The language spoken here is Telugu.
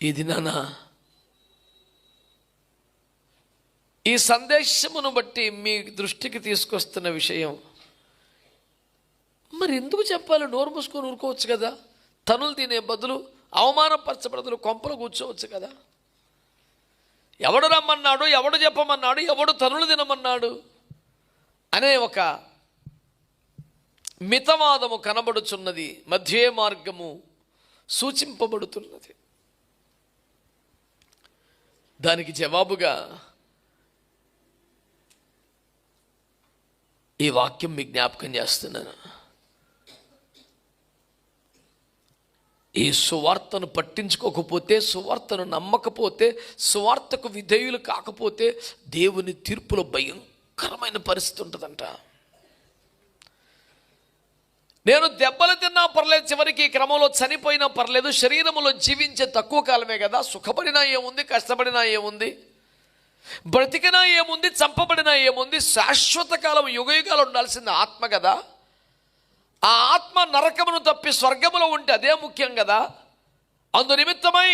ఈ దినాన ఈ సందేశమును బట్టి మీ దృష్టికి తీసుకొస్తున్న విషయం, మరి ఎందుకు చెప్పాలి? నోరు మూసుకొని ఊరుకోవచ్చు కదా. తనులు తినే బదులు, అవమానపరచబడుతులు కొంపలు కూర్చోవచ్చు కదా. ఎవడు రమ్మన్నాడు, ఎవడు చెప్పమన్నాడు, ఎవడు తనులు తినమన్నాడు అనే ఒక మితవాదము కనబడుచున్నది, మధ్య మార్గము సూచింపబడుతున్నది. దానికి జవాబుగా ఈ వాక్యం మీ జ్ఞాపకం చేస్తున్నాను. ఈ సువార్తను పట్టించుకోకపోతే, సువార్తను నమ్మకపోతే, సువార్తకు విధేయులు కాకపోతే దేవుని తీర్పులో భయంకరమైన పరిస్థితి ఉంటుందంట. నేను దెబ్బలు తిన్నా పర్లేదు, చివరికి క్రమంలో చనిపోయినా పర్లేదు, శరీరంలో జీవించే తక్కువ కాలమే కదా. సుఖపడినా ఏముంది, కష్టపడినా ఏముంది, బ్రతికినా ఏముంది, చంపబడినా ఏముంది, శాశ్వత కాలం యుగయుగాలు ఉండాల్సింది ఆత్మ కదా. ఆ ఆత్మ నరకమును తప్పి స్వర్గములో ఉంటే అదే ముఖ్యం కదా. అందు నిమిత్తమై